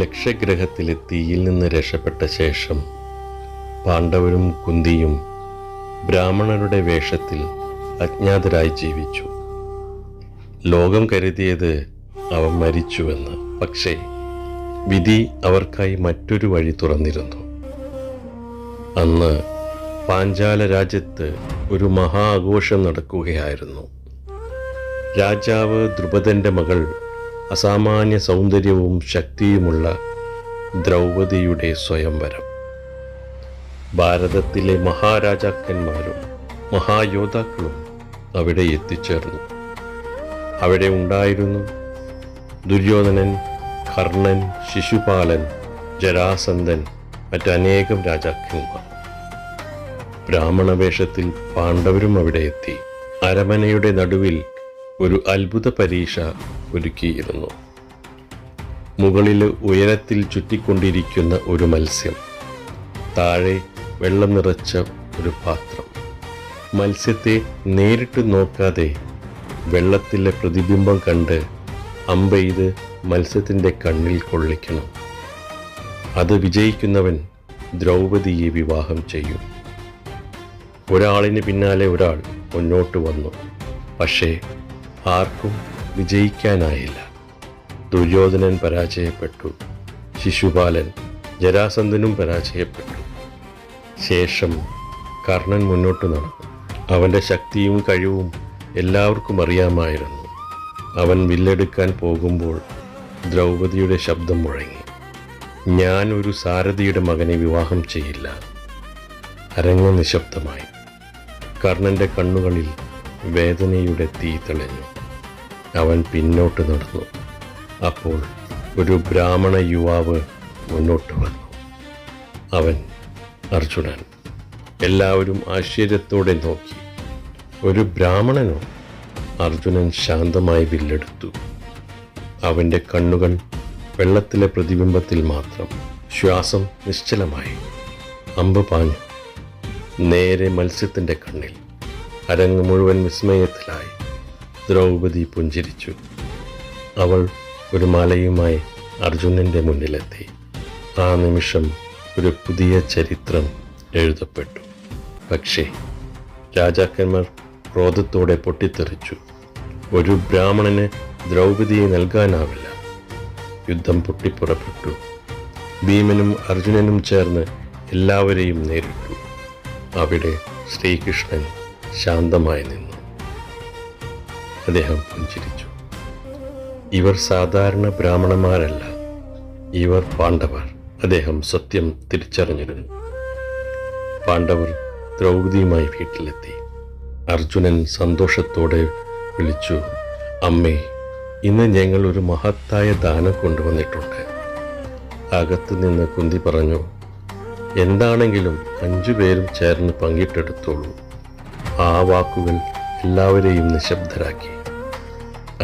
ലക്ഷഗ്രഹത്തിലെ തീയിൽ നിന്ന് രക്ഷപ്പെട്ട ശേഷം പാണ്ഡവരും കുന്തിയും ബ്രാഹ്മണരുടെ വേഷത്തിൽ അജ്ഞാതരായി ജീവിച്ചു. ലോകം കരുതിയത് അവൻ മരിച്ചുവെന്ന്. പക്ഷേ വിധി അവർക്കായി മറ്റൊരു വഴി തുറന്നിരുന്നു. അന്ന് പാഞ്ചാല രാജ്യത്ത് ഒരു മഹാ ആഘോഷം നടക്കുകയായിരുന്നു. രാജാവ് ദ്രുപദന്റെ മകൾ, അസാമാന്യ സൗന്ദര്യവും ശക്തിയുമുള്ള ദ്രൗപദിയുടെ സ്വയംവരം. ഭാരതത്തിലെ മഹാരാജാക്കന്മാരും മഹായോദ്ധാക്കളും അവിടെ എത്തിച്ചേർന്നു. അവിടെ ഉണ്ടായിരുന്നു ദുര്യോധനൻ, കർണൻ, ശിശുപാലൻ, ജരാസന്ധൻ, മറ്റനേകം രാജാക്കന്മാർ. ബ്രാഹ്മണ വേഷത്തിൽ പാണ്ഡവരും അവിടെ എത്തി. അരമനയുടെ നടുവിൽ ഒരു അത്ഭുത പരീക്ഷ ഒരുക്കിയിരുന്നു. മുകളിൽ ഉയരത്തിൽ ചുറ്റിക്കൊണ്ടിരിക്കുന്ന ഒരു മത്സ്യം, താഴെ വെള്ളം നിറച്ച ഒരു പാത്രം. മത്സ്യത്തെ നേരിട്ട് നോക്കാതെ വെള്ളത്തിലെ പ്രതിബിംബം കണ്ട് അമ്പെയ്ത് മത്സ്യത്തിൻ്റെ കണ്ണിൽ കൊള്ളിക്കണം. അത് വിജയിക്കുന്നവൻ ദ്രൗപദിയെ വിവാഹം ചെയ്യും. ഒരാളിന് പിന്നാലെ ഒരാൾ മുന്നോട്ട് വന്നു. പക്ഷേ ആർക്കും വിജയിക്കാനായില്ല. ദുര്യോധനൻ പരാജയപ്പെട്ടു. ശിശുപാലൻ, ജരാസന്ധനും പരാജയപ്പെട്ടു. ശേഷം കർണൻ മുന്നോട്ട് നടന്നു. അവൻ്റെ ശക്തിയും കഴിവും എല്ലാവർക്കും അറിയാമായിരുന്നു. അവൻ വില്ലെടുക്കാൻ പോകുമ്പോൾ ദ്രൗപദിയുടെ ശബ്ദം മുഴങ്ങി, "ഞാൻ ഒരു സാരഥിയുടെ മകനെ വിവാഹം ചെയ്യില്ല." അരങ്ങ് നിശബ്ദമായി. കർണൻ്റെ കണ്ണുകളിൽ വേദനയുടെ തീ തെളിഞ്ഞു. അവൻ പിന്നോട്ട് നടന്നു. അപ്പോൾ ഒരു ബ്രാഹ്മണ യുവാവ് മുന്നോട്ട് വന്നു. അവൻ അർജുനൻ. എല്ലാവരും ആശ്ചര്യത്തോടെ നോക്കി. ഒരു ബ്രാഹ്മണനോ? അർജുനൻ ശാന്തമായി വില്ലെടുത്തു. അവൻ്റെ കണ്ണുകൾ വെള്ളത്തിലെ പ്രതിബിംബത്തിൽ മാത്രം. ശ്വാസം നിശ്ചലമായി. അമ്പ് പാഞ്ഞു നേരെ മത്സ്യത്തിൻ്റെ കണ്ണിൽ. അരങ്ങ് മുഴുവൻ വിസ്മയത്തിലായി. ദ്രൗപദി പുഞ്ചിരിച്ചു. അവൾ ഒരു മാലയുമായി അർജുനൻ്റെ മുന്നിലെത്തി. ആ നിമിഷം ഒരു പുതിയ ചരിത്രം എഴുതപ്പെട്ടു. പക്ഷേ രാജാക്കന്മാർ ക്രോധത്തോടെ പൊട്ടിത്തെറിച്ചു. ഒരു ബ്രാഹ്മണന് ദ്രൗപദിയെ നൽകാനാവില്ല. യുദ്ധം പൊട്ടിപ്പുറപ്പെട്ടു. ഭീമനും അർജുനനും ചേർന്ന് എല്ലാവരെയും നേരിട്ടു. അവിടെ ശ്രീകൃഷ്ണൻ ശാന്തമായി നിന്നു. അദ്ദേഹം പുഞ്ചിരിച്ചു. ഇവർ സാധാരണ ബ്രാഹ്മണന്മാരല്ല, ഇവർ പാണ്ഡവർ. അദ്ദേഹം സത്യം തിരിച്ചറിഞ്ഞിരുന്നു. പാണ്ഡവർ ദ്രൗപദിയുമായി വീട്ടിലെത്തി. അർജുനൻ സന്തോഷത്തോടെ വിളിച്ചു, "അമ്മേ, ഇന്ന് ഞങ്ങൾ ഒരു മഹത്തായ ദാനം കൊണ്ടുവന്നിട്ടുണ്ട്." അകത്തു നിന്ന് കുന്തി പറഞ്ഞു, "എന്താണെങ്കിലും 5 പേരും ചേർന്ന് പങ്കിട്ടെടുത്തോളൂ." ആ വാക്കുകൾ എല്ലാവരെയും നിശബ്ദരാക്കി.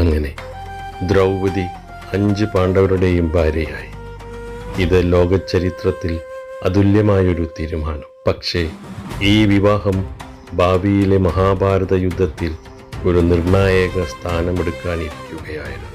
അങ്ങനെ ദ്രൗപദി 5 പാണ്ഡവരുടെയും ഭാര്യയായി. ഇത് ലോകചരിത്രത്തിൽ അതുല്യമായൊരു തീരുമാനം. പക്ഷേ ഈ വിവാഹം ഭാവിയിലെ മഹാഭാരത യുദ്ധത്തിൽ ഒരു നിർണായക സ്ഥാനമെടുക്കാനിരിക്കുകയായിരുന്നു.